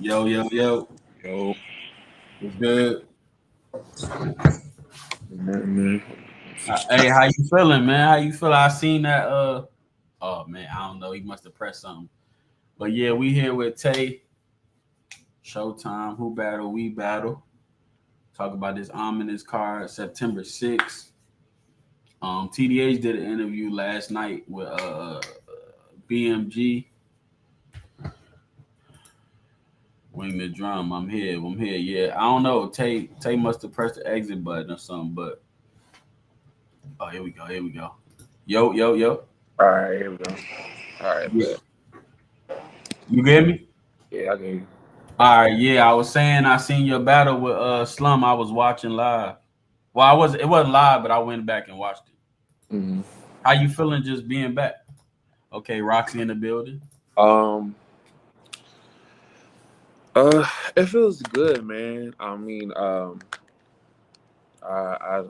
Yo, yo, yo. Yo, What's good? man. Hey, how you feeling, man? How you feel? I seen that. Oh man, I don't know. He must have pressed something. But yeah, we here with Tay. Showtime. Who battle? We battle. Talk about this ominous card, September 6th. TDH did an interview last night with BMG. Wing the drum. I'm here. I'm here. Yeah, I don't know. Tay must have pressed the exit button or something. But oh, here we go. Here we go. Yo, yo, yo. All right, here we go. All right, Yeah. bet. You get me? Yeah, I can hear you. All right, yeah, I was saying I seen your battle with Slum. I was watching live. Well, it wasn't live, but I went back and watched it. hmm How you feeling just being back? Okay, Roxy in the building. Um, it feels good, man. I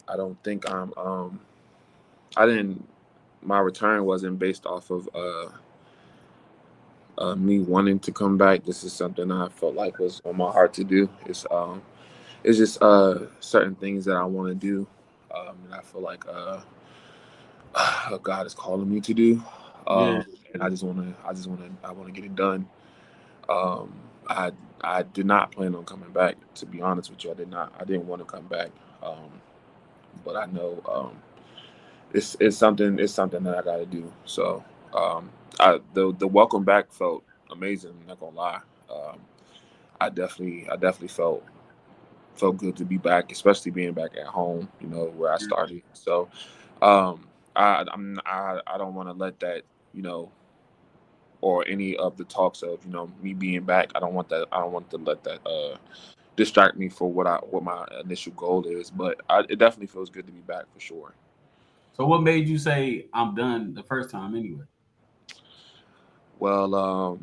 I don't think I didn't. My return wasn't based off of me wanting to come back. This is something I felt like was on my heart to do. It's just certain things that I want to do, and I feel like God is calling me to do. Yeah. And I want to get it done. Um, I I did not plan on coming back. To be honest with you, I did not. I didn't want to come back. Um, but I know it's something that I got to do. So the welcome back felt amazing. I'm not gonna lie. Um, I definitely felt good to be back, especially being back at home. You know where I started. So um, I don't want to let that you know or any of the talks of me being back. I don't want that. I don't want to let that distract me for what my initial goal is. But it definitely feels good to be back for sure. So what made you say I'm done the first time anyway? Well,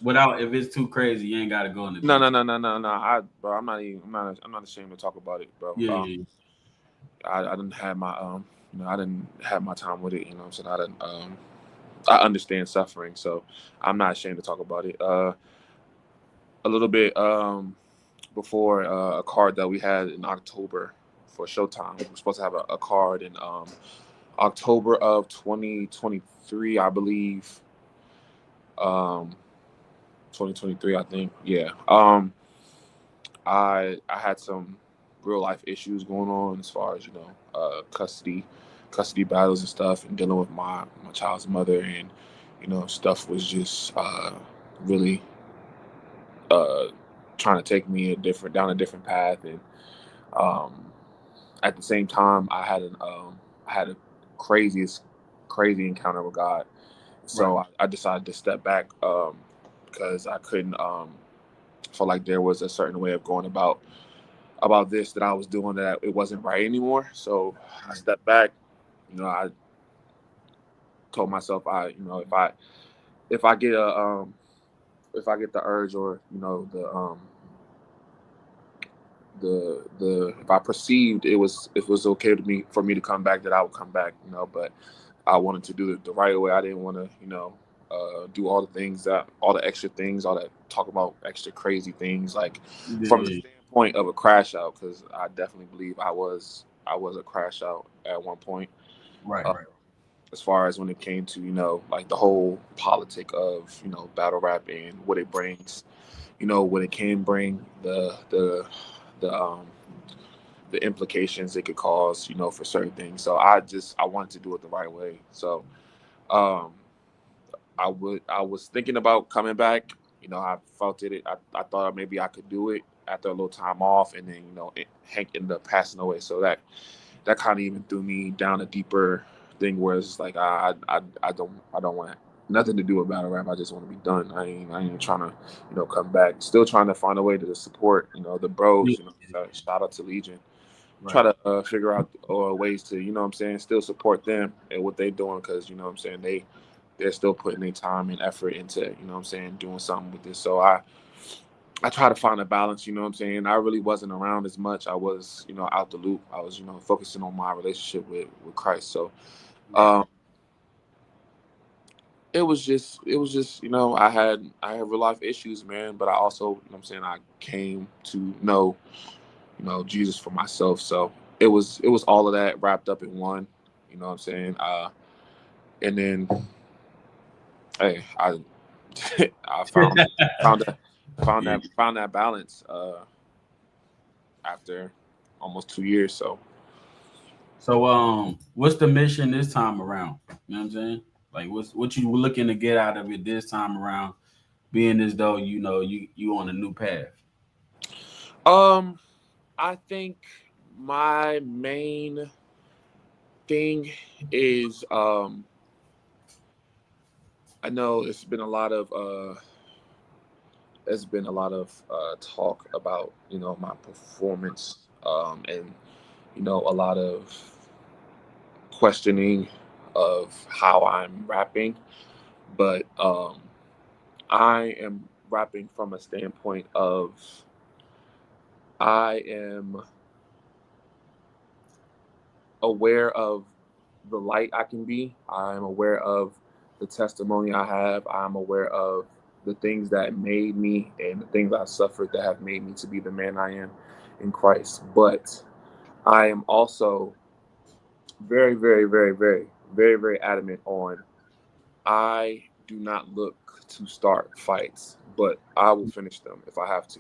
Without if it's too crazy, you ain't got to go into no, no, detail. no, no, no, no. Bro, I'm not ashamed to talk about it, bro. Yeah, yeah, I didn't have my I didn't have my time with it. You know what I'm saying? I understand suffering, so I'm not ashamed to talk about it. A little bit before a card that we had in October for Showtime. We were supposed to have a card in October of 2023, I believe. 2023, I think. Yeah. I had some real life issues going on as far as custody battles and stuff, and dealing with my child's mother, and stuff was just really uh, trying to take me down a different path, and um, at the same time, I had a craziest crazy encounter with God. right. So I decided to step back because I couldn't feel like there was a certain way of going about this that I was doing that it wasn't right anymore. So I stepped back. I told myself if I get a if I get the urge or the if I perceived it was okay to me for me to come back, that I would come back. But I wanted to do it the right way. I didn't want to do all the extra things, all that talk about extra crazy things, like from the Yeah, standpoint of a crash out, because I definitely believe I was a crash out at one point. right, Uh, right. as far as when it came to like the whole politic of battle rap and what it brings, what it can bring, the the implications it could cause, for certain things. So I wanted to do it the right way. So um, I was thinking about coming back. I felt it. I thought maybe I could do it after a little time off, and then Hank ended up passing away. So that kind of even threw me down a deeper thing where it's like I don't want nothing to do with battle rap. I just want to be done. I ain't trying to come back. Still trying to find a way to support the Yeah, bros. Shout out to Legion. Try right. to figure out ways to what I'm saying, still support them and what they're doing, because what I'm saying, they're still putting their time and effort into what I'm saying, doing something with this. So I try to find a balance. What I'm saying, I really wasn't around as much. I was out the loop. I was focusing on my relationship with Christ. So Right. um, it was just I had real life issues, man. But I also, I'm saying, I came to know, Jesus for myself. So it was all of that wrapped up in one. You know what I'm saying? And then, hey, I I found that Yeah. found that balance after almost 2 years. So So what's the mission this time around? You know what I'm saying? Like what you looking to get out of it this time around, being as though you on a new path. um I think my main thing is, I know there's been a lot of talk about my performance, and a lot of questioning of how I'm rapping, but I am rapping from a standpoint of I am aware of the light I can be. I'm aware of the testimony I have. I'm aware of the things that made me and the things I suffered that have made me to be the man I am in Christ. But I am also very, very, very, very, very, very adamant on I do not look to start fights, but I will finish them if I have to.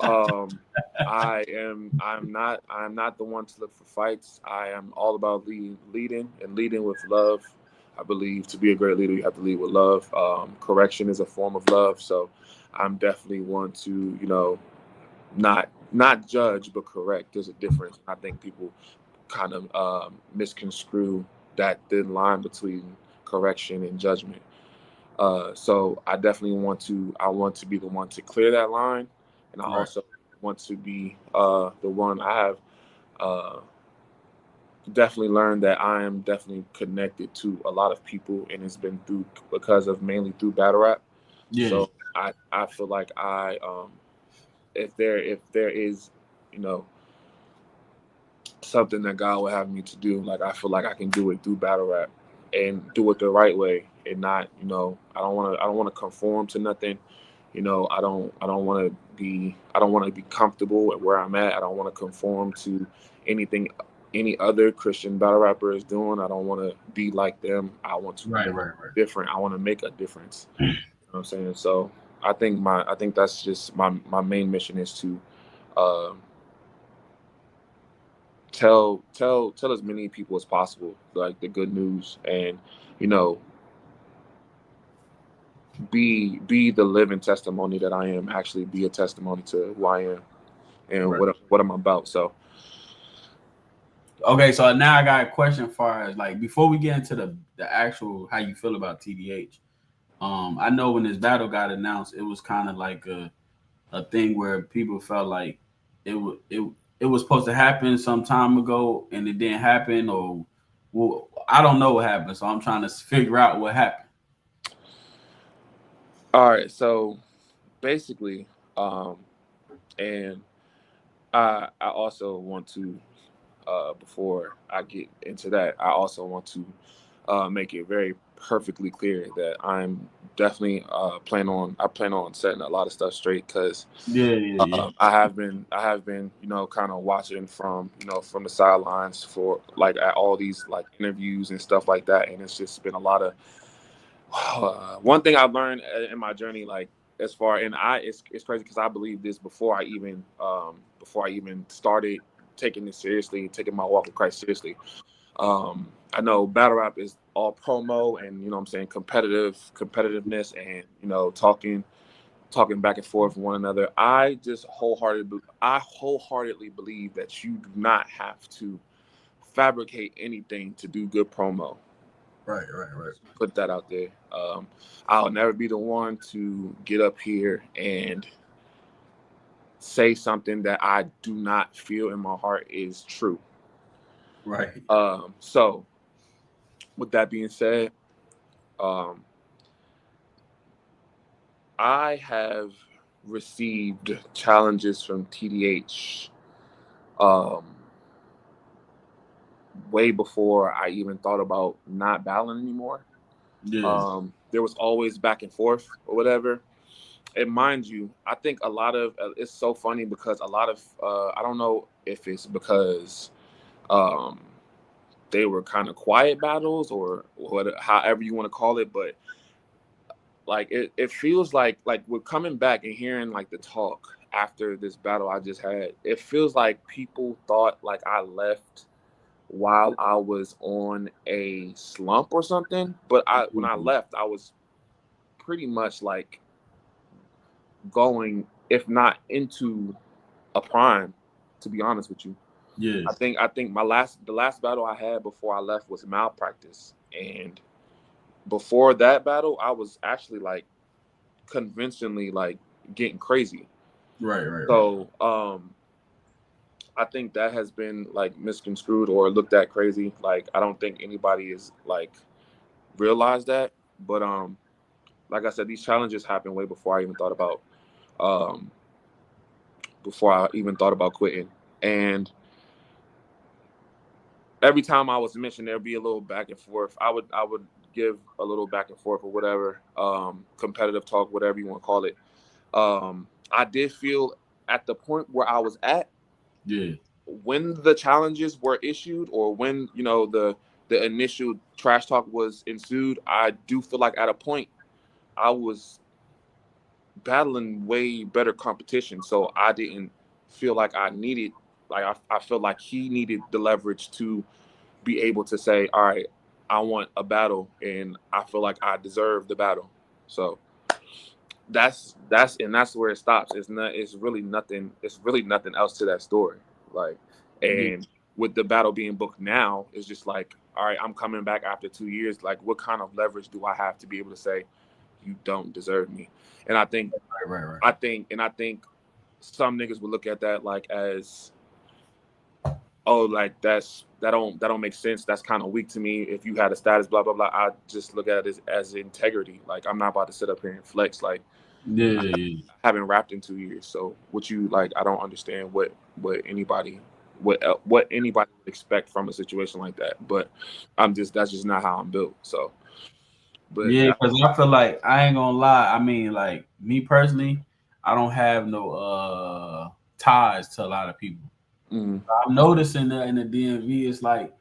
Um, I'm not the one to look for fights. I am all about leading and leading with love. I believe to be a great leader, you have to lead with love. Correction is a form of love, so I'm definitely one to not judge but correct. There's a difference. I think people kind of misconstrue that thin line between correction and judgment. So I definitely want to be the one to clear that line, and I Right. also want to be the one. I have uh, definitely learned that I am definitely connected to a lot of people, and it's been through because of mainly through battle rap. Yeah. So I feel like if there is you know something that God would have me to do, like I feel like I can do it through battle rap and do it the right way, and not I don't want to conform to nothing. I don't want to be comfortable at where I'm at. I don't want to conform to anything any other Christian battle rapper is doing. I don't want to be like them. I want to Right. be Right. different. I want to make a difference. You know what I'm saying? So I think that's just my main mission is to uh, tell as many people as possible like the good news, and you know be the living testimony that I am. Actually be a testimony to who I am and Right. what I'm about. So Okay, so now I got a question for us. Like before we get into the actual how you feel about TDH. I know when this battle got announced, it was kind of like a thing where people felt like it was supposed to happen some time ago and it didn't happen, or well, I don't know what happened, so I'm trying to figure out what happened. all right, so basically, and I also want to, before I get into that, I also want to make it very perfectly clear that I plan on setting a lot of stuff straight, because Yeah, yeah, yeah. I have been kind of watching from the sidelines for like at all these like interviews and stuff like that, and it's just been a lot of one thing I've learned in my journey, like as far and it's crazy because I believe this before I even started taking this seriously, taking my walk with Christ seriously. I know battle rap is all promo and what I'm saying, competitiveness, and talking back and forth with one another. I wholeheartedly believe that you do not have to fabricate anything to do good promo. Right, right, right. Put that out there. I'll never be the one to get up here and say something that I do not feel in my heart is true. Right. So with that being said, um, I have received challenges from TDH um, way before I even thought about not battling anymore. Yeah. There was always back and forth or whatever. And mind you, I think a lot of it's so funny because a lot of I don't know if it's because um, they were kind of quiet battles or what, however you want to call it, but like it feels like we're coming back and hearing like the talk after this battle I just had. It feels like people thought like I left while I was on a slump or something, but I when I left, I was pretty much like going, if not into a prime, to be honest with you. Yeah. I think the last battle I had before I left was malpractice, and before that battle, I was actually like convincingly like getting crazy. Right. Right. Right. So I think that has been like misconstrued or looked at crazy. Like I don't think anybody is like realized that. But like I said, these challenges happened way um before I even thought about quitting. And every time I was mentioned, there'd be a little back and forth. I would give a little back and forth or whatever, competitive talk, whatever you want to call it. I did feel at the point where I was at Yeah. when the challenges were issued or when the initial trash talk was ensued. I do feel like at a point I was battling way better competition, so I didn't feel like I needed like I felt like he needed the leverage to be able to say, all right, I want a battle and I feel like I deserve the battle. So that's where it stops. It's really nothing else to that story. Like, Yeah. and with the battle being booked now, it's just like, all right, I'm coming back after 2 years. Like, what kind of leverage do I have to be able to say you don't deserve me? And Right. Right. Right. I think some niggas would look at that like as, oh, like that don't make sense. That's kind of weak to me. If you had a status, blah blah blah. I just look at it as integrity. Like I'm not about to sit up here and flex. Like Yeah. I Yeah. haven't rapped in 2 years, so what you like? I don't understand what anybody would expect from a situation like that. But that's just not how I'm built. So, but Yeah, yeah, because I feel like I ain't gonna lie. I mean, like me personally, I don't have no ties to a lot of people. mm, I'm noticing that in the DMV, it's like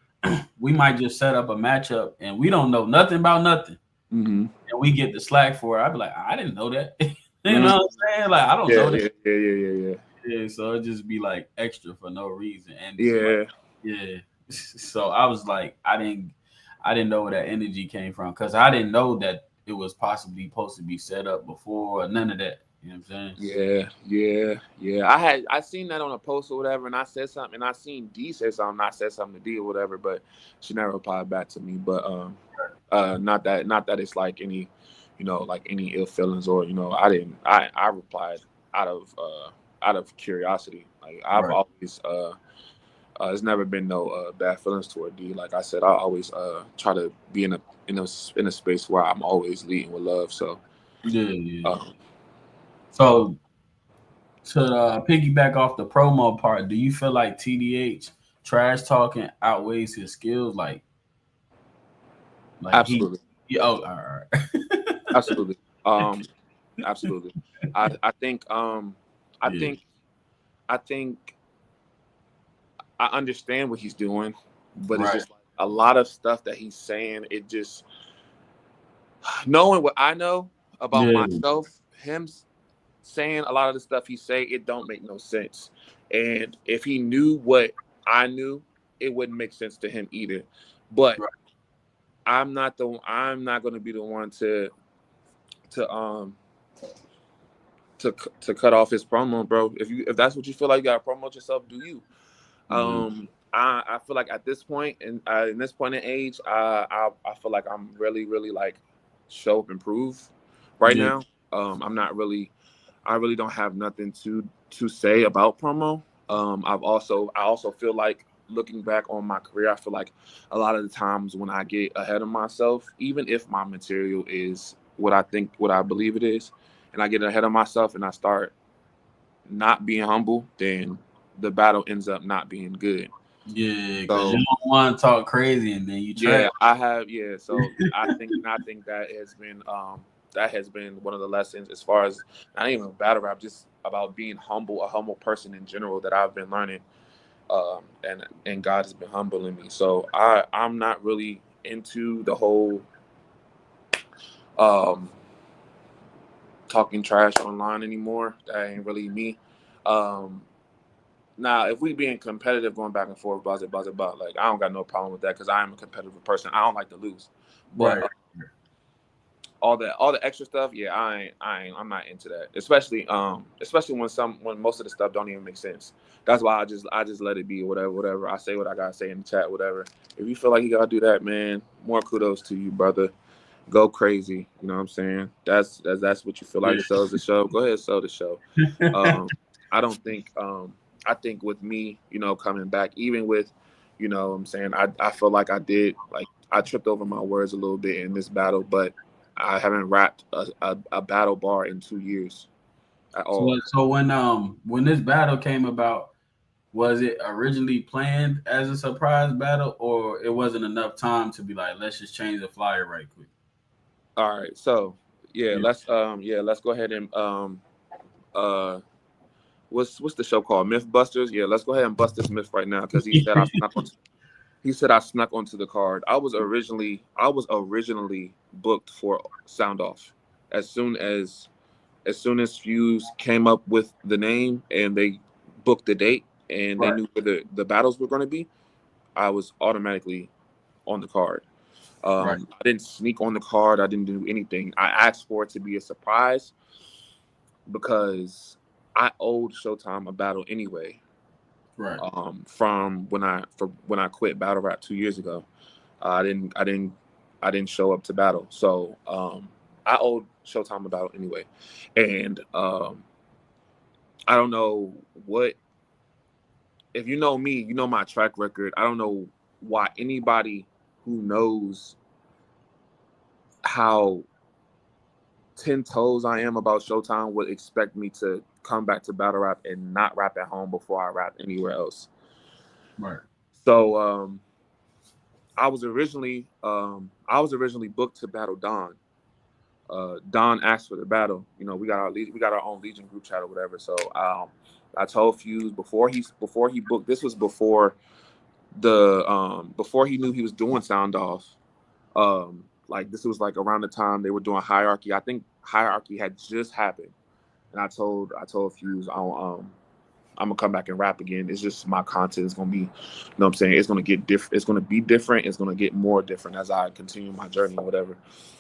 we might just set up a matchup and we don't know nothing about nothing, mm, and we get the slack for it. I'd be like, I didn't know that. You mm, know what I'm saying? Like I don't yeah, know that. yeah. Yeah, so it just be like extra for no reason, and like Yeah, yeah. So I was like, I didn't know where that energy came from because I didn't know that it was possibly supposed to be set up before or none of that. You know what I'm saying? yeah. I seen that on a post or whatever, and I said something, and I seen D say something, I said something to D or whatever, but she never replied back to me. But not that it's like any, like any ill feelings or I didn't. I replied out of out of curiosity. Like I've Right. always there's never been no bad feelings toward D. Like I said, I always try to be in a space where I'm always leading with love. So. Yeah, yeah. Um, So to piggyback off the promo part, do you feel like TDH trash talking outweighs his skills? Like Absolutely. oh, all right. Absolutely. Um, absolutely. I think I Yeah. think I think I understand what he's doing, but it's Right. just like a lot of stuff that he's saying. It just knowing what I know about Yeah. myself, saying a lot of the stuff he say, it don't make no sense. And if he knew what I knew, it wouldn't make sense to him either. But Right. I'm not going to be the one to um to cut off his promo, bro. If that's what you feel like you gotta promote yourself, do you? Yeah. I feel like at this point in this point in age, I feel like I'm really like show up and prove right Yeah. now. I really don't have nothing to say about promo. I also feel like looking back on my career, I feel like a lot of the times when I get ahead of myself, even if my material is what I believe it is, and I get ahead of myself and I start not being humble, then the battle ends up not being good. Yeah, because you So don't want to talk crazy and then you trash. yeah, I have. Yeah, so I think that has been one of the lessons as far as not even battle rap, just about being humble, a humble person in general that I've been learning. And God has been humbling me. So I'm not really into the whole um talking trash online anymore. That ain't really me. Um, Now, if we being competitive, going back and forth, blah, like I don't got no problem with that because I am a competitive person. I don't like to lose, but Right. all the extra stuff, yeah, I'm not into that. Especially when most of the stuff don't even make sense. That's why I just let it be, whatever. I say what I gotta say in the chat, whatever. If you feel like you gotta do that, man, more kudos to you, brother. Go crazy. You know what I'm saying? That's what you feel like sells the show. Go ahead, sell the show. Um, I don't think I think with me, coming back, even with, what I'm saying, I feel like I tripped over my words a little bit in this battle, but I haven't rapped a battle bar in 2 years at all. So when this battle came about, was it originally planned as a surprise battle, or it wasn't enough time to be like, let's just change the flyer right quick? All right, so Yeah. let's go ahead and uh what's the show called? Mythbusters? Yeah, let's go ahead and bust this myth right now because he said I snuck onto the card. I was originally booked for Sound Off. As soon as Fuse came up with the name and they booked the date and they Right. knew where the battles were going to be, I was automatically on the card. Right. I didn't sneak on the card. I didn't do anything. I asked for it to be a surprise because I owed Showtime a battle anyway. Right. From when I quit battle rap 2 years ago. I didn't show up to battle, so I owed Showtime a battle anyway, and I don't know what if you know me, you know my track record. I don't know why anybody who knows how 10 toes I am about Showtime would expect me to come back to battle rap and not rap at home before I rap anywhere else. Right. So I was originally booked to battle Don. Don asked for the battle. We got our own Legion group chat or whatever. So I told Fuse before he booked. This was before he knew he was doing Sound Off. Like this was like around the time they were doing Hierarchy. I think Hierarchy had just happened, and I told Fuse I'm gonna come back and rap again. It's just my content is gonna be, what I'm saying, it's gonna get different. It's gonna be different. It's gonna get more different as I continue my journey or whatever.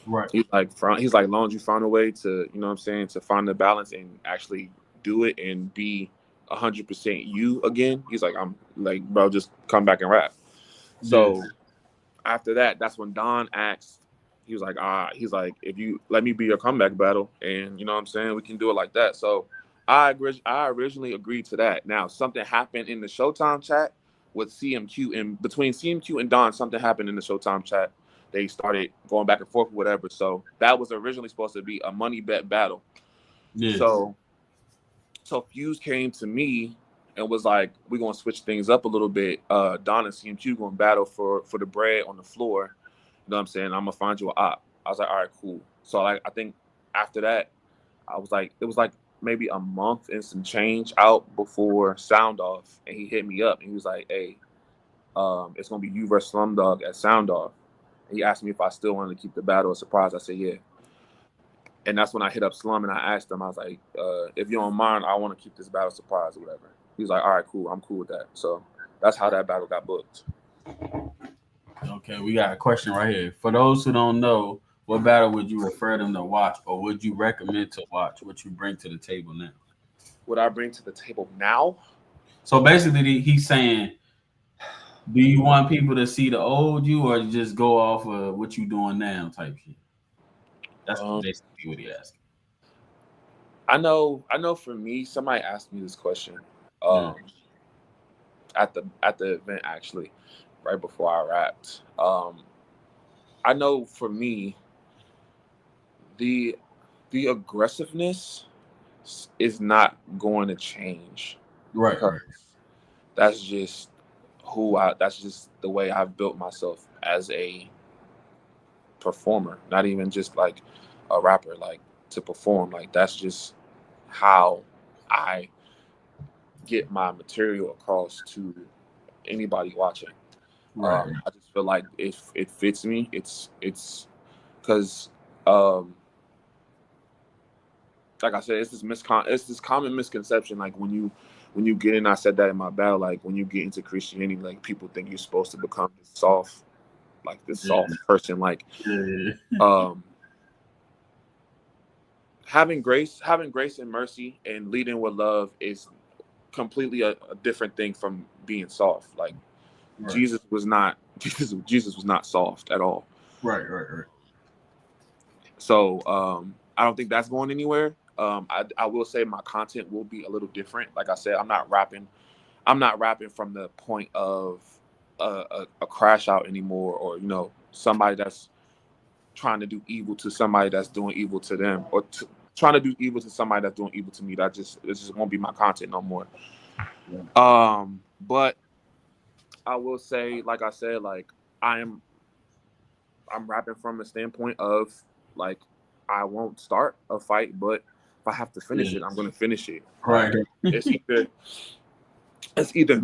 Right. He's like, long as you find a way to, what I'm saying, to find the balance and actually do it and be 100% you again. He's like, I'm like, bro, just come back and rap. Yeah. So after that, that's when Don asked. He's like, if you let me be your comeback battle, and what I'm saying, we can do it like that. So I originally agreed to that. Now something happened in the Showtime chat with CMQ, and between CMQ and Don, something happened in the Showtime chat. They started going back and forth, whatever. So that was originally supposed to be a money bet battle. Yeah. So Fuse came to me and was like, "We're gonna switch things up a little bit. Don and CMQ gonna battle for the bread on the floor. You know what I'm saying? I'm gonna find you a op." I was like, "All right, cool." So I think after that, I was like, it was like maybe a month and some change out before Sound Off, and he hit me up and he was like, "Hey, it's gonna be you versus Slumdog at Sound Off." And he asked me if I still wanted to keep the battle a surprise. I said, "Yeah." And that's when I hit up Slum and I asked him, I was like, if you don't mind, I want to keep this battle surprise or whatever. He was like, all right, cool. I'm cool with that. So that's how that battle got booked. Okay, we got a question right here. For those who don't know, what battle would you refer them to watch, or would you recommend to watch? What you bring to the table now? What I bring to the table now? So basically, he's saying, do you want people to see the old you, or just go off of what you doing now, type shit? That's Um, basically what he asked. I know for me, somebody asked me this question Yeah. at the event actually, right before I rapped. I know for me, the aggressiveness is not going to change Right. because Right. that's just that's just the way I've built myself as a performer, not even just like a rapper, like to perform. Like that's just how I get my material across to anybody watching. Right. I just feel like it fits me. It's because um, like I said, it's this common misconception. Like when you get in, I said that in my battle. Like when you get into Christianity, like people think you're supposed to become this soft, like this Yeah. soft person. Like Yeah. um, having grace and mercy, and leading with love is completely a different thing from being soft. Like Right. Jesus was not Jesus was not soft at all. Right. Right. Right. So I don't think that's going anywhere. I will say my content will be a little different. Like I said, I'm not rapping. I'm not rapping from the point of a crash out anymore, or somebody that's trying to do evil to somebody that's doing evil to them, or trying to do evil to somebody that's doing evil to me. It just won't be my content no more. Yeah. But I will say, like I said, like I am I'm rapping from a standpoint of like I won't start a fight, but if I have to finish Yeah. it, I'm gonna finish it. Right. It's either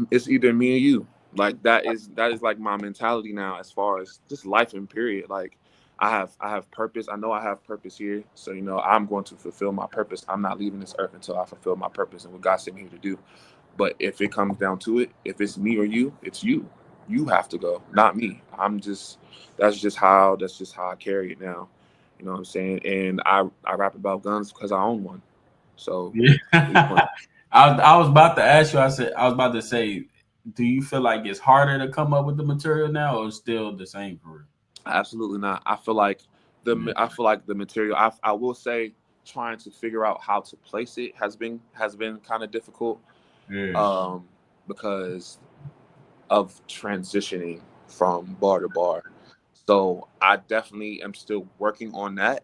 it's either me or you. Like that is like my mentality now as far as just life in period. Like I have purpose. I know I have purpose here. So I'm going to fulfill my purpose. I'm not leaving this earth until I fulfill my purpose and what God sent me here to do. But if it comes down to it, if it's me or you, it's you. You have to go, not me. That's just how I carry it now. You know what I'm saying? And I rap about guns because I own one. So Yeah. we going. I was about to ask you. I was about to say, do you feel like it's harder to come up with the material now, or still the same for real? Absolutely not. I feel like the material. I will say trying to figure out how to place it has been kind of difficult, Yeah. um, because of transitioning from bar to bar. So I definitely am still working on that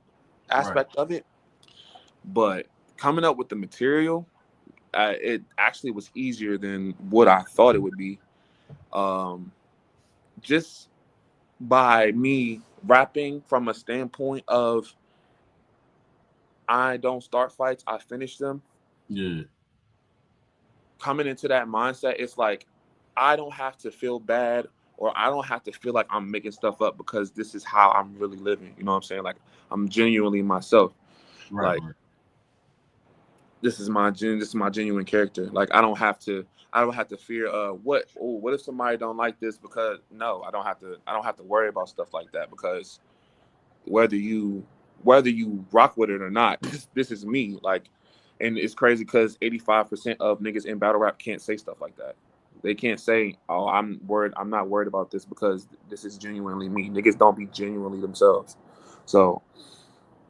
Right. aspect of it. But coming up with the material, it actually was easier than what I thought it would be. Um, just by me rapping from a standpoint of I don't start fights, I finish them. Yeah. Coming into that mindset, it's like I don't have to feel bad, or I don't have to feel like I'm making stuff up, because this is how I'm really living. You know what I'm saying? Like I'm genuinely myself. Right. Like Right. this is my genuine character. Like I don't have to fear what if somebody don't like this, because no, I don't have to worry about stuff like that, because whether you whether you rock with it or not, this is me. Like, and it's crazy because 85% of niggas in battle rap can't say stuff like that. They can't say, "Oh, I'm not worried about this because this is genuinely me." Niggas don't be genuinely themselves. So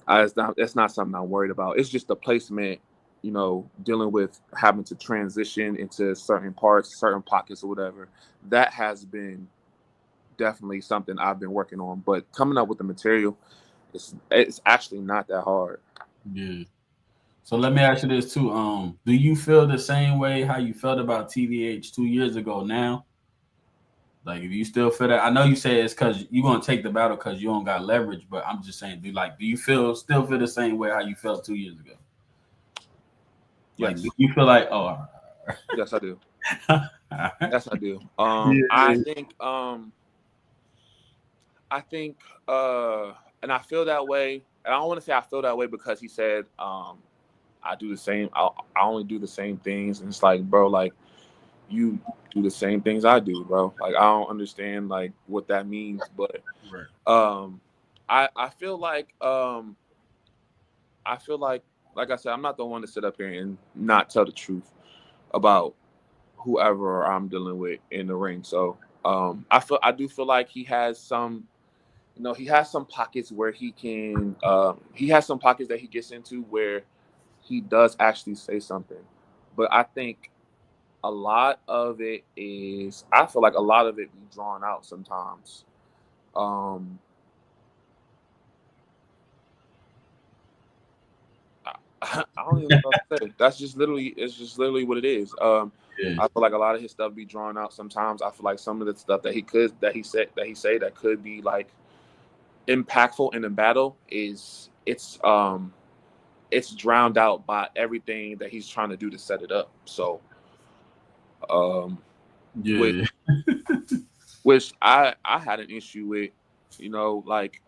it's not something I'm worried about. It's just the placement, dealing with having to transition into certain parts, certain pockets, or whatever. That has been definitely something I've been working on. But coming up with the material, it's actually not that hard. Yeah. So let me ask you this too. Do you feel the same way how you felt about TDH 2 years ago now? Like, if you still feel that, I know you say it's because you're gonna take the battle because you don't got leverage, but I'm just saying, do you still feel the same way how you felt 2 years ago? Like, do Yes, you feel like, oh, yes, I do. all right. Yes, I do. I Yeah. think I think and I feel that way. And I don't want to say I feel that way because he said I do the same. I only do the same things, and it's like, bro, like you do the same things I do, bro. Like I don't understand like what that means, but Right. um, I feel like I said, I'm not the one to sit up here and not tell the truth about whoever I'm dealing with in the ring. So I do feel like he has some pockets where he has some pockets that he gets into where he does actually say something. But I feel like a lot of it be drawn out sometimes. Um, I don't even know what to say. It's just literally what it is. Yeah. I feel like a lot of his stuff be drawn out. Sometimes I feel like some of the stuff that he say that could be like impactful in a battle is it's drowned out by everything that he's trying to do to set it up. So um which Yeah. which I had an issue with, like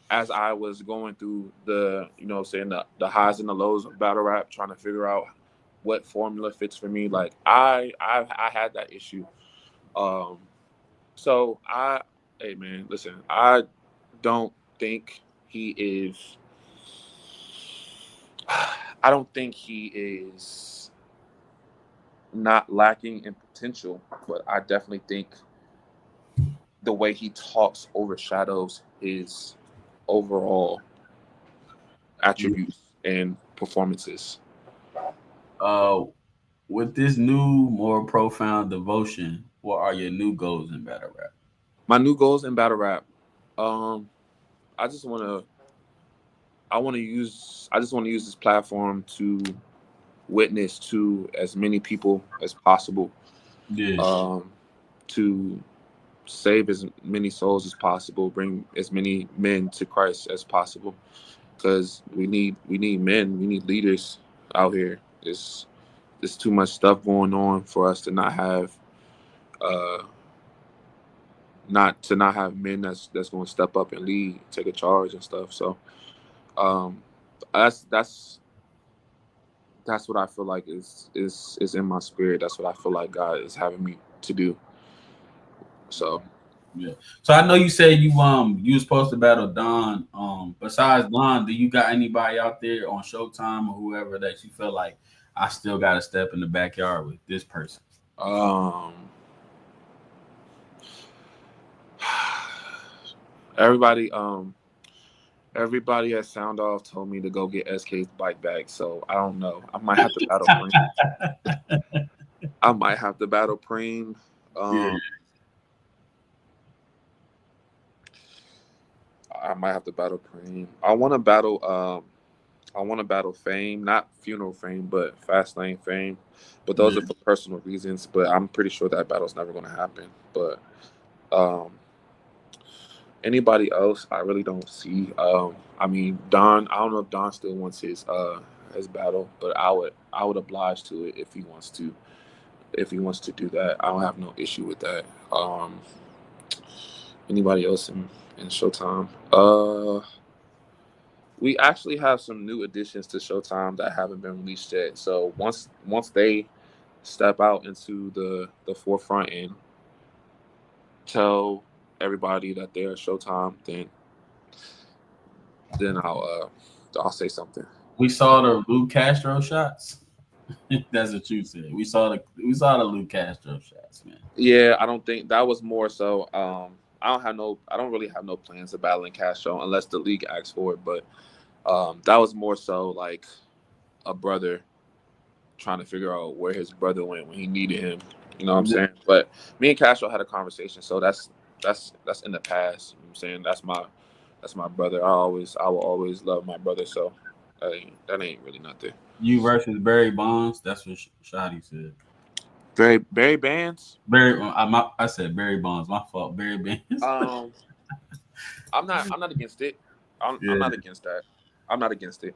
as I was going through the, saying the highs and the lows of battle rap, trying to figure out what formula fits for me. Like I had that issue. Um, so hey man, listen, I don't think he is. I don't think he is not lacking in potential, but I definitely think the way he talks overshadows his overall Yeah. attributes and performances. Uh, with this new, more profound devotion, what are your new goals in battle rap? My new goals in battle rap. Um, I just want to. I just want to use this platform to witness to as many people as possible. Yeah. Um, to save as many souls as possible, bring as many men to Christ as possible. Because we need men, we need leaders out here. There's too much stuff going on for us to not have uh not have men that's going to step up and lead, take a charge and stuff. So um, that's what I feel like is in my spirit. That's what I feel like God is having me to do. So Yeah. So I know you said you was supposed to battle Don. Besides Don, do you got anybody out there on Showtime or whoever that you feel like I still got to step in the backyard with this person? um, everybody everybody at Sound Off told me to go get SK's bike back. So I don't know. I might have to battle Preem. I might have to battle Preem. Yeah. Um, I might have to battle Preem. I want to battle Fame, not Funeral Fame, but Fast Lane Fame. But those Yeah. are for personal reasons. But I'm pretty sure that battle's never going to happen. But um, anybody else, I really don't see. I mean, Don. I don't know if Don still wants his battle, but I would oblige to it if he wants to. If he wants to do that, I don't have no issue with that. Anybody else in Showtime? We actually have some new additions to Showtime that haven't been released yet. So once they step out into the forefront and tell everybody that they're Showtime, then I'll say something. We saw the Lou Castro shots. That's what you said. We saw the Lou Castro shots, man. Yeah, I don't think that was more so. I don't really have no plans of battling Castro unless the league asks for it. But that was more so like a brother trying to figure out where his brother went when he needed him. You know what I'm saying? But me and Castro had a conversation, so that's in the past. You know what I'm saying? That's my brother. I will always love my brother. So that ain't really nothing. You versus Barry Bonds. That's what Shotty said. Barry Bands. I said Barry Bonds. My fault. Barry Bonds. Um, I'm not against it. I'm Yeah. not against that. I'm not against it.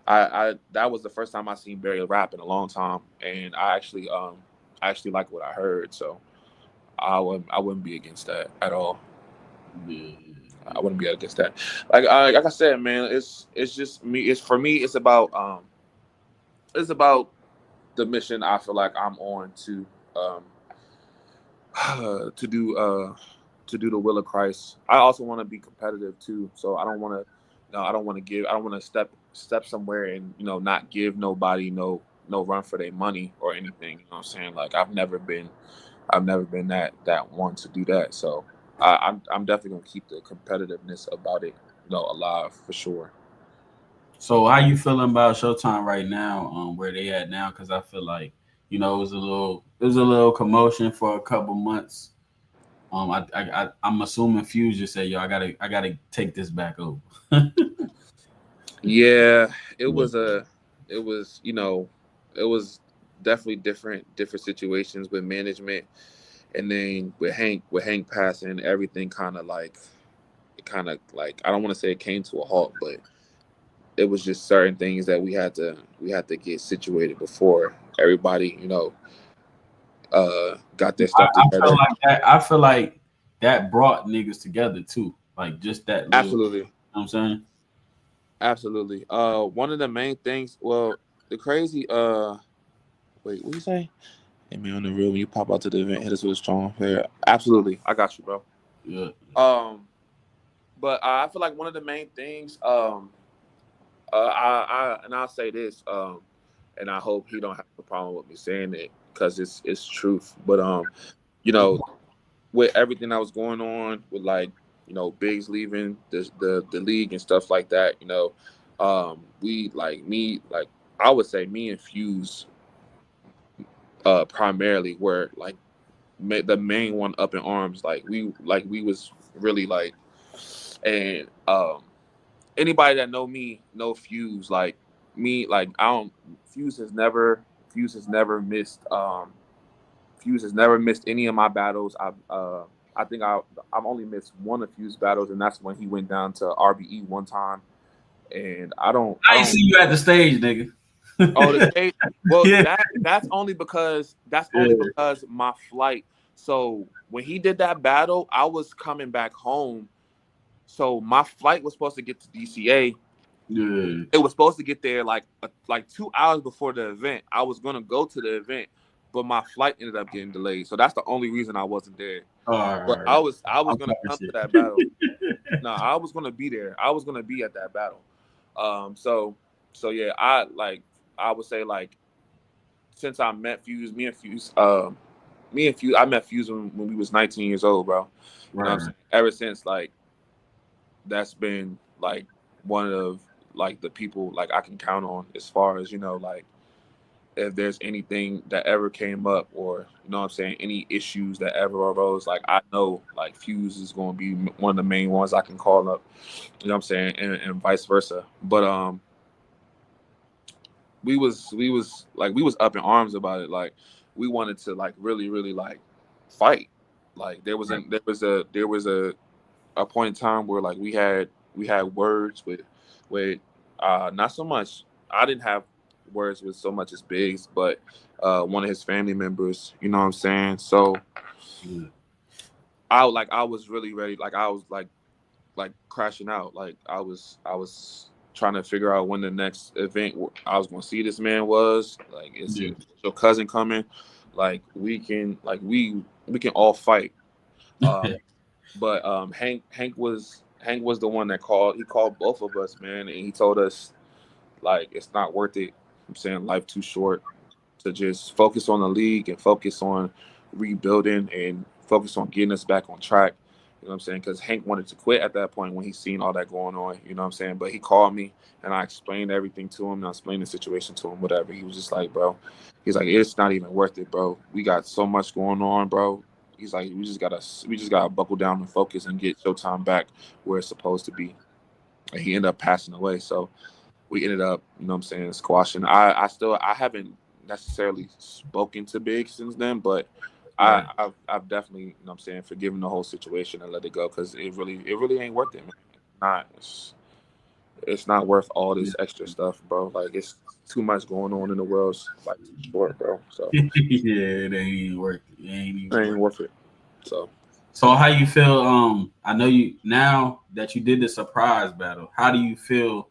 I that was the first time I seen Barry rap in a long time, and I actually like what I heard. So I wouldn't be against that at all. Yeah. I wouldn't be against that. Like I said, man, it's just me. It's for me. It's about the mission I feel like I'm on um to do the will of Christ. I also want to be competitive too. So I don't want to I don't want to give. I don't want to step somewhere and not give nobody no run for their money or anything. You know what I'm saying? Like I've never been that one to do that. So I'm definitely gonna keep the competitiveness about it alive for sure. So how you feeling about Showtime right now? Where they at now? Because I feel like it was a little commotion for a couple months. I'm assuming Fuse just said, "Yo, I gotta take this back over." Yeah, it Yeah. was it was it was definitely different situations with management, and then with Hank passing, everything kind of like, I don't want to say it came to a halt, but it was just certain things that we had to get situated before everybody, got their stuff I feel together. like that. I feel like that brought niggas together too. Like just that little. You Absolutely, know what I'm saying? absolutely. One of the main things. Well, the crazy. Wait, what you say? Hit me on the real when you pop out to the event. Hit us with a strong player. Absolutely, I got you, bro. Yeah. Um, but I feel like one of the main things. And I'll say this. And I hope he don't have a problem with me saying it because it's truth. But you know, with everything that was going on with, like, Biggs leaving the league and stuff like that, we, like, me, like, I would say me and Fuse primarily were, like, the main one up in arms. Like we was really, like, and anybody that know me know Fuse, like me, like, I don't Fuse has never Fuse has never missed Fuse has never missed any of my battles. I think I've only missed one of Fuse battles, and that's when he went down to RBE one time. And I I ain't don't. see you at the stage, nigga. Oh, the stage. Well, Yeah. that's only because my flight. So when he did that battle, I was coming back home. So my flight was supposed to get to DCA. Yeah. It was supposed to get there like 2 hours before the event. I was gonna go to the event, but my flight ended up getting delayed. So that's the only reason I wasn't there. All But right. I was I'm gonna talking come to shit. that battle. No, I was gonna be there. I was gonna be at that battle. So yeah, I would say, like, since I met Fuse, me and Fuse, I met Fuse when we was 19 years old, bro. You know what I'm Right. saying? Ever since, like, that's been, like, one of, like, the people, like, I can count on, as far as, like, if there's anything that ever came up, or, what I'm saying, any issues that ever arose, like, I know, like, Fuse is going to be one of the main ones I can call up, what I'm saying, and vice versa. But we was up in arms about it. Like, we wanted to, like, really, really, like, fight. Like, Right. there was a point in time where, like, we had words with not so much. I didn't have words with so much as Biggs, but one of his family members. You know what I'm saying? So Yeah. I was really ready. Like, I was, like crashing out. Like, I was trying to figure out when the next event I was going to see this man was. Like, is Yeah. your cousin coming? Like, we can all fight. Um, but Hank was the one that called. He called both of us, man, and he told us, like, it's not worth it. I'm saying, life too short to just focus on the league and focus on rebuilding and focus on getting us back on track. You know what I'm saying? Because Hank wanted to quit at that point when he seen all that going on. You know what I'm saying? But he called me and I explained everything to him. And I explained the situation to him, whatever. He was just like, bro, he's like, it's not even worth it, bro. We got so much going on, bro. He's like, we just gotta buckle down and focus and get Showtime back where it's supposed to be. And he ended up passing away. So we ended up, squashing. I haven't necessarily spoken to Big since then, but Right. I've definitely, forgiven the whole situation and let it go, because it really ain't worth it, man. It's not worth all Yeah. this extra stuff, bro. Like, it's too much going on in the world, like, too short, bro. So Yeah, it ain't even worth it. It ain't it even ain't worth it. worth it. So So how you feel? I know you now that you did the surprise battle. How do you feel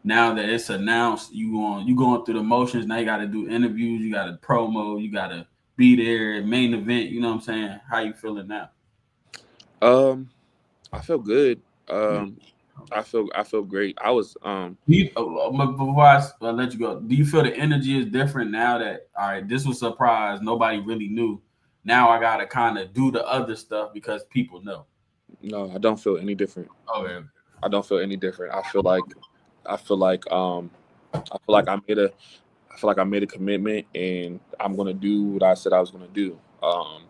now that it's announced? You going through the motions. Now you got to do interviews. You got to promo. You got to be there at main event. You know what I'm saying? How you feeling now? um, I feel good. Yeah. I feel great. I was Before I let you go, do you feel the energy is different now that all right, this was a surprise, nobody really knew. Now I gotta kind of do the other stuff because people know. No, I don't feel any different. Okay. I don't feel any different. I feel like I made a commitment, and I'm gonna do what I said I was gonna do. I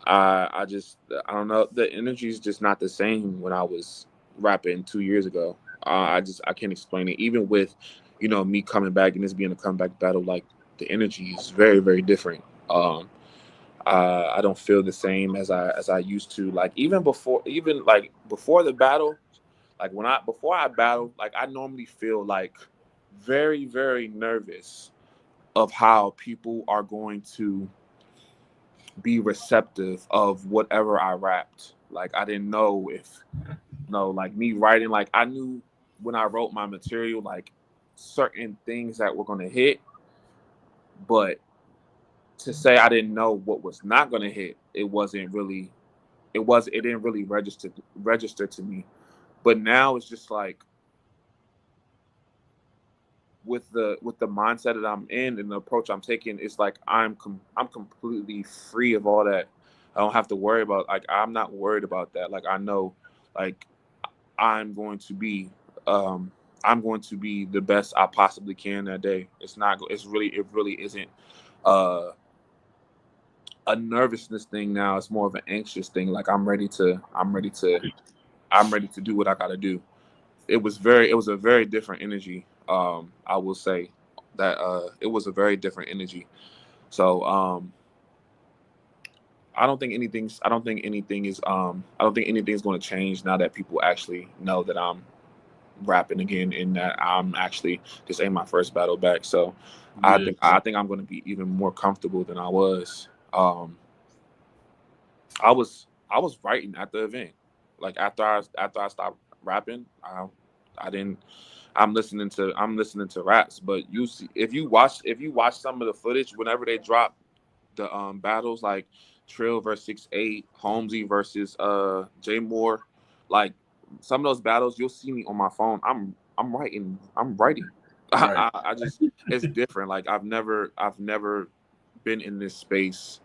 don't know. The energy is just not the same when I was rapping 2 years ago. I can't explain it. Even with, me coming back and this being a comeback battle, like, the energy is very, very different. I don't feel the same as I used to. Like even like before the battle, like before I battle, like I normally feel like very, very nervous of how people are going to be receptive of whatever I rapped. Like I didn't know if no, like me writing, like I knew when I wrote my material, like certain things that were gonna hit, but to say I didn't know what was not gonna hit, it didn't really register to me. But now it's just like with the mindset that I'm in and the approach I'm taking, it's like I'm completely free of all that. I don't have to worry about, like, I'm not worried about that. Like I know, like I'm going to be um I'm going to be the best I possibly can that day. It really isn't uh a nervousness thing now. It's more of an anxious thing. Like I'm ready to do what I got to do. It was a very different energy. I will say that it was a very different energy. So I don't think anything's going to change now that people actually know that I'm rapping again and that I'm actually, this ain't my first battle back. So Yeah. I think I'm going to be even more comfortable than I was. I was writing at the event. Like after I stopped rapping, I didn't. I'm listening to raps. But you see, if you watch some of the footage whenever they drop the battles, like Trill versus 6th, Holmesy versus Jay Moore, like some of those battles, you'll see me on my phone. I'm writing. I'm writing. Right. I just, it's different. Like I've never been in this space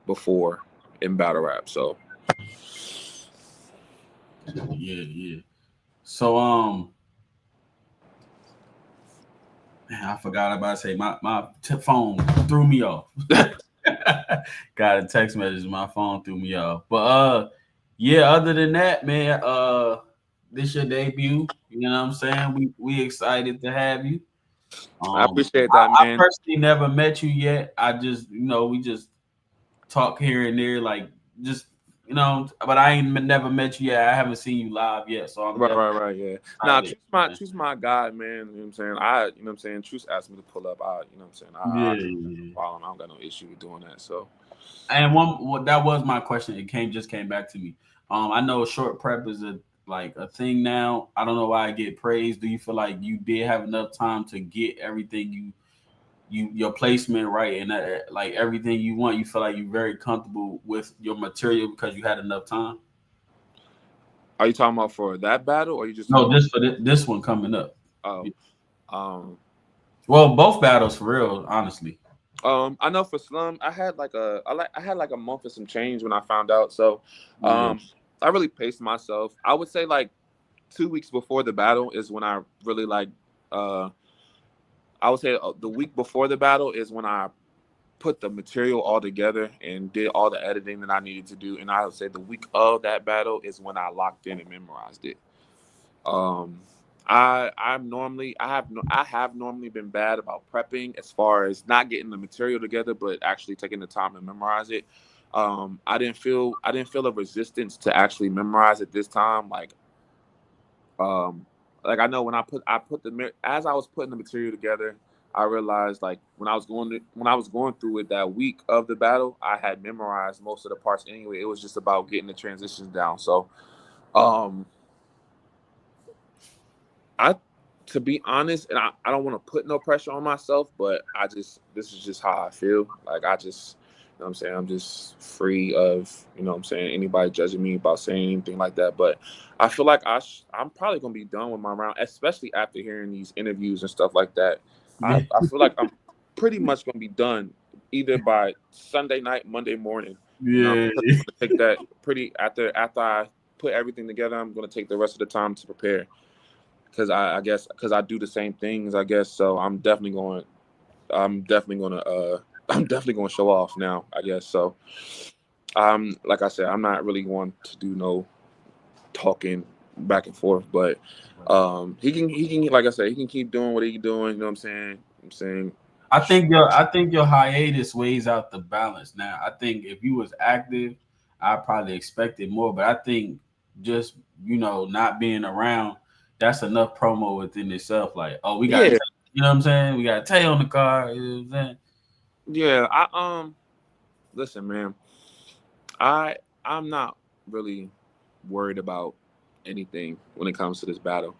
before in battle rap. So Yeah, yeah. So man, I forgot about to say my phone threw me off. Got a text message, my phone threw me off. But yeah, other than that, man, this your debut. You know what I'm saying? We excited to have you. I Um appreciate that, I man. personally never met you yet. I just, we just talk here and there, like just but I ain't never met you yet. I haven't seen you live yet, so I'm Right, definitely right, right, yeah. Now, excited, man. choose my guy, man. You know what I'm saying? You know what I'm saying? Truce asked me to pull up. You know what I'm saying? Yeah, No yeah. problem. I don't got no issue with doing that. So, And that was my question. It just came back to me. I know short prep is a thing now. I don't know why I get praised. Do you feel like you did have enough time to get everything your placement right and like everything you want? You feel like you're very comfortable with your material because you had enough time? are you talking about for that battle, or you just talking No, about? just for this one coming up. Oh, um, Well, both battles for real, honestly. I know for Slum, I had like a month and some change when I found out. So, Yeah, I really paced myself. I would say like 2 weeks before the battle is when I really like. Uh, I would say the week before the battle is when I put the material all together and did all the editing that I needed to do. And I would say the week of that battle is when I locked in and memorized it. Um, I have normally been bad about prepping as far as not getting the material together, but actually taking the time to memorize it. I didn't feel a resistance to actually memorize it this time. Um, like I know when I put as I was putting the material together, I realized like when I was going through it that week of the battle, I had memorized most of the parts anyway. It was just about getting the transitions down. So, um, I to be honest, and I don't want to put no pressure on myself, but this is just how I feel. Like I just, you know what I'm saying, I'm just free of, you know what I'm saying, anybody judging me about saying anything like that. But I feel like I'm probably gonna be done with my round, especially after hearing these interviews and stuff like that. yeah, I feel like I'm pretty much gonna be done either by Sunday night, Monday morning. And I'm yeah. pretty gonna take that pretty after I put everything together. I'm gonna take the rest of the time to prepare because I guess because I do the same things, I guess. So I'm definitely going to I'm definitely going to show off now, I guess. So like I said, I'm not really going to do no talking back and forth, but he can like I said, he can keep doing what he's doing. You know what I'm saying? I think your hiatus weighs out the balance. Now, I think if you was active, I probably expected more. But I think just not being around, that's enough promo within itself. Like, oh, we got Yeah, you know what I'm saying? We got Tay on the car. You know what I'm saying? yeah. I listen, man. I I'm not really worried about anything when it comes to this battle.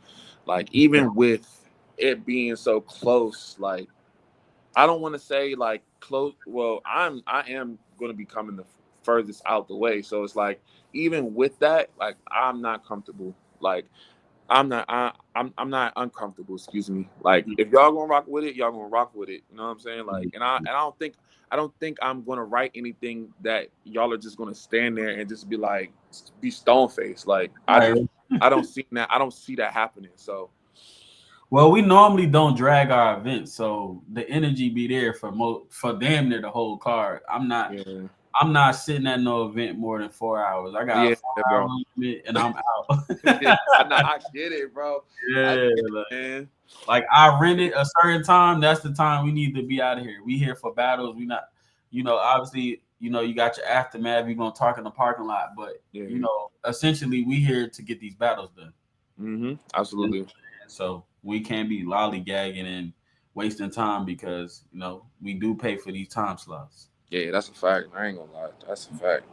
Like even with it being so close, like I don't want to say like close. Well, I am going to be coming the furthest out the way, so it's like even with that, like I'm not comfortable. Like I'm not uncomfortable. Excuse me. Like if y'all gonna rock with it, y'all gonna rock with it. You know what I'm saying? Like, and I don't think I'm gonna write anything that y'all are just gonna stand there and just be like be stone faced. Like Right. I don't see that. I don't see that happening. So Well, we normally don't drag our events, so the energy be there for damn near the whole card. yeah, I'm not sitting at no event more than 4 hours. I got a yeah, 4 hour bro. limit, and I'm out. I know. I get it, bro. I Yeah, get it, man. like I rented a certain time. That's the time we need to be out of here. We here for battles. We not, obviously, you got your aftermath. You're gonna talk in the parking lot, but Yeah. essentially, we here to get these battles done. Absolutely. So we can't be lollygagging and wasting time because we do pay for these time slots. Yeah, that's a fact. I ain't gonna lie. That's a fact.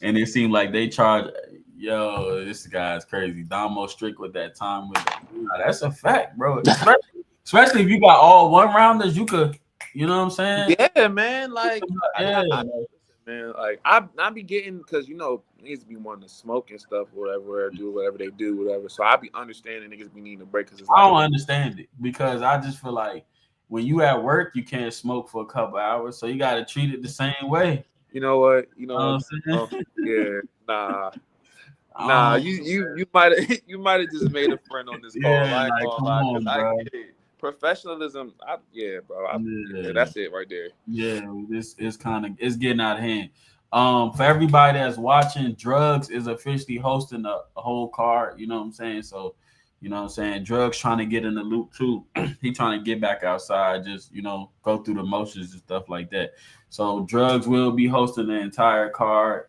And it seemed like they charge. Yo, this guy's crazy. Damo strict with that time with. Nah, that's a fact, bro. Especially if you got all one rounders, you could. You know what I'm saying? Yeah, man. Like, Yeah. listen, man. Like, I be getting because niggas be wanting to smoke and stuff, whatever, do whatever they do, whatever. So I be understanding niggas be needing a break because it's I like, don't understand it because I just feel like when you at work, you can't smoke for a couple hours, so you got to treat it the same way. you know what, You know what I'm oh, saying? yeah, nah, nah. Um, You might have you might have just made a friend on this yeah, call. I ain't like gonna come lie, because on, I bro. get it. Professionalism, yeah, bro. Yeah, Yeah. that's it right there. Yeah, this is it's getting out of hand. For everybody that's watching, Drugs is officially hosting a whole card. You know what I'm saying? So, what I'm saying, Drugs trying to get in the loop too. He trying to get back outside, just go through the motions and stuff like that. So, Drugs will be hosting the entire card.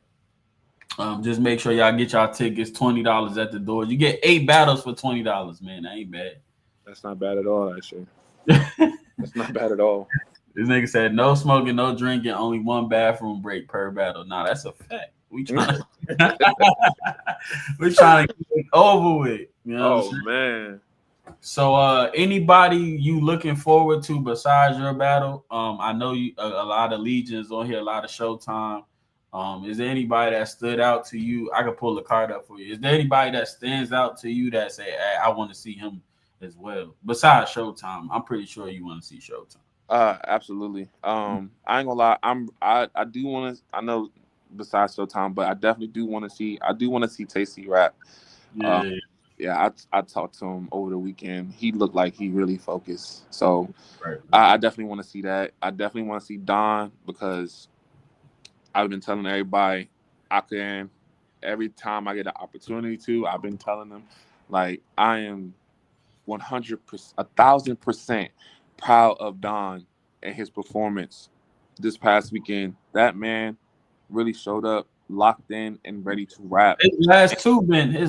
Just make sure y'all get y'all tickets. $20 at the door. You get 8 battles for $20, man. That ain't bad. That's not bad at all, actually. This That's not bad at all. nigga said no smoking, no drinking, only one bathroom break per battle. Nah, that's a fact. We trying to we trying to get it over with. You know what I'm Oh saying? man. So anybody you looking forward to besides your battle? I know you a lot of legions on here, a lot of Showtime. Is there anybody that stood out to you? I could pull the card up for you. Is there anybody that stands out to you that say, hey, I want to see him as well? Besides Showtime, I'm pretty sure you want to see Showtime. Absolutely. I ain't gonna lie. I do want to. I know besides Showtime, but I definitely do want to see. I do want to see Tayy rap. Uh, Yeah, yeah, I talked to him over the weekend. He looked like he really focused. So right. I definitely want to see that. I definitely want to see Don because I've been telling everybody I can. Every time I get an opportunity to, I've been telling them like I am 100%, 1,000% proud of Don and his performance this past weekend. That man really showed up, locked in, and ready to rap. His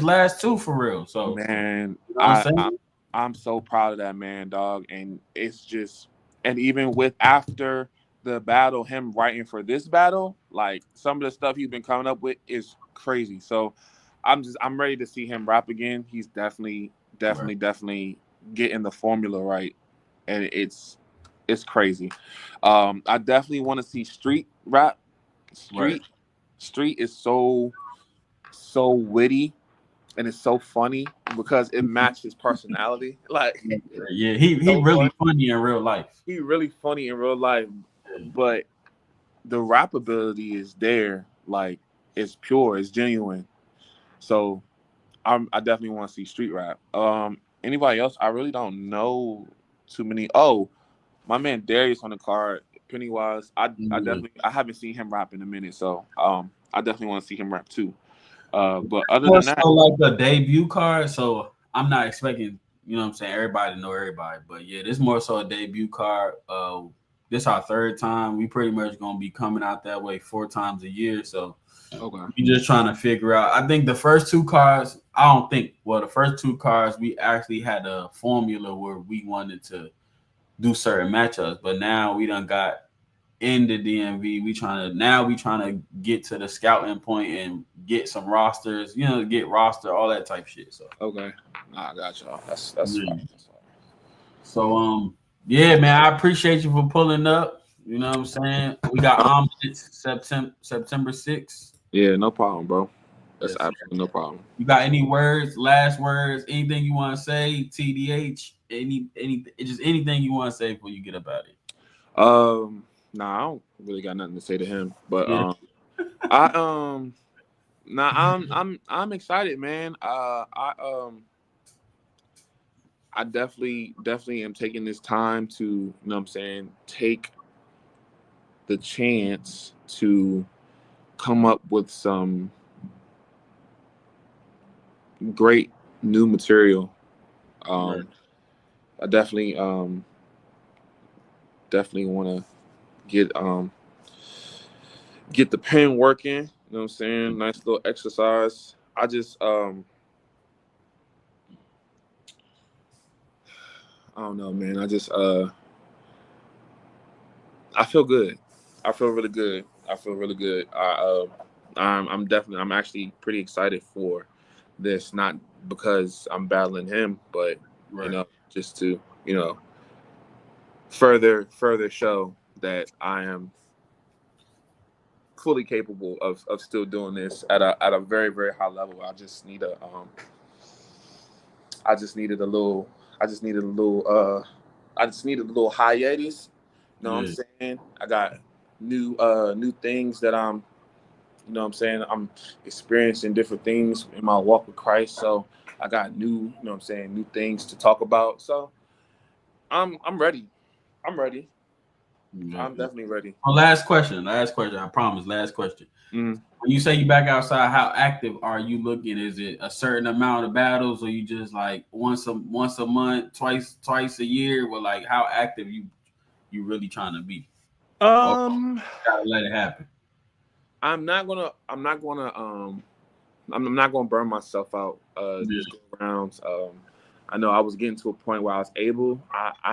last two for real. So Man, you know what I'm saying? I'm so proud of that man, dog. And it's just, and even with after the battle, him writing for this battle, like some of the stuff he's been coming up with is crazy. So I'm ready to see him rap again. He's Right. definitely getting the formula right, and it's crazy. I definitely want to see Street rap. Right. Street is so witty and it's so funny because it matched his personality. Like Yeah, he so really funny. funny in real life. He really funny in real life, but the rap ability is there. Like it's pure, it's genuine. So I definitely want to see street rap. Anybody else? I really don't know too many. Oh, my man Darius on the card, Pennywise. I Yeah. definitely I haven't seen him rap in a minute, so I definitely want to see him rap too. But other More than so that, like a debut card, so I'm not expecting you know what I'm saying, everybody know everybody. But yeah, this more so a debut card. This our third time. We pretty much gonna be coming out that way 4 times a year. So Okay. we just trying to figure out. I think the first 2 cards, I don't think. Well, the first 2 cards, we actually had a formula where we wanted to do certain matchups, but now we done got in the DMV. We trying to get to the scouting point and get some rosters. You know, get roster, all that type shit. So Okay. Nah, I got y'all. That's yeah. fine. So yeah, man, I appreciate you for pulling up. You know what I'm saying? We got omelets September 6th. Yeah, no problem, bro. That's Yes. absolutely no problem. You got any words, last words, anything you want to say? TDH, any, just anything you want to say before you get up out of it. Nah, I don't really got nothing to say to him, but Yeah. I'm excited, man. I definitely am taking this time to, you know what I'm saying, take the chance to come up with some great new material. Right. I definitely want to get the pen working. You know what I'm saying? Nice little exercise. I just I don't know, man. I feel good. I feel really good. I'm actually pretty excited for this, not because I'm battling him, but Right. just to, further show that I am fully capable of still doing this at a very, very high level. I just needed a little hiatus. You know what I'm Yeah. saying? I got new things that I'm experiencing different things in my walk with Christ. So I got new things to talk about. So I'm ready. I'm ready. I'm definitely ready. Oh, last question. I promise. Last question. Mm-hmm. When you say you back outside, how active are you looking? Is it a certain amount of battles, or you just like once a month, twice a year? Well, like how active you really trying to be? Or gotta let it happen. I'm not gonna I'm not gonna burn myself out Yeah. this go rounds. I know I was getting to a point where I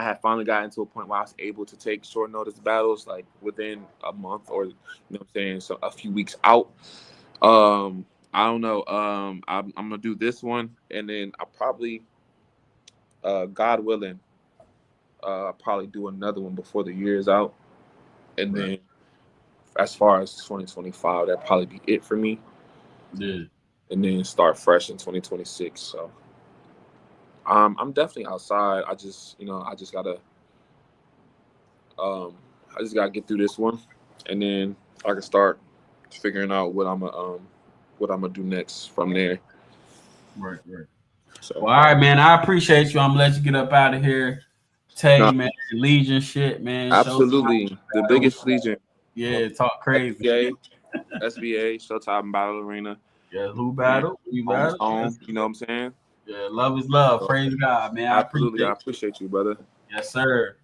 had finally gotten to a point where I was able to take short notice battles like within a month, or what I'm saying, so a few weeks out. I don't know. I'm gonna do this one, and then I'll probably, God willing, I'll probably do another one before the year is out, and Right. then as far as 2025, that'd probably be it for me, Yeah. and then start fresh in 2026. So I'm definitely outside. Um, I just gotta get through this one, and then I can start figuring out what I'm gonna do next from there. Right. So Well, all right, man. I appreciate you. I'm gonna let you get up out of here. no, Tayy, man, Legion shit, man. Showtime. absolutely the biggest legion. Yeah, talk crazy. SBA, Showtime Battle Arena. Yeah, who Man, battle? We home is battle. home. You know what I'm saying? Yeah, love is love. So, Praise God, man. I absolutely, appreciate I it. appreciate you, brother. Yes, sir.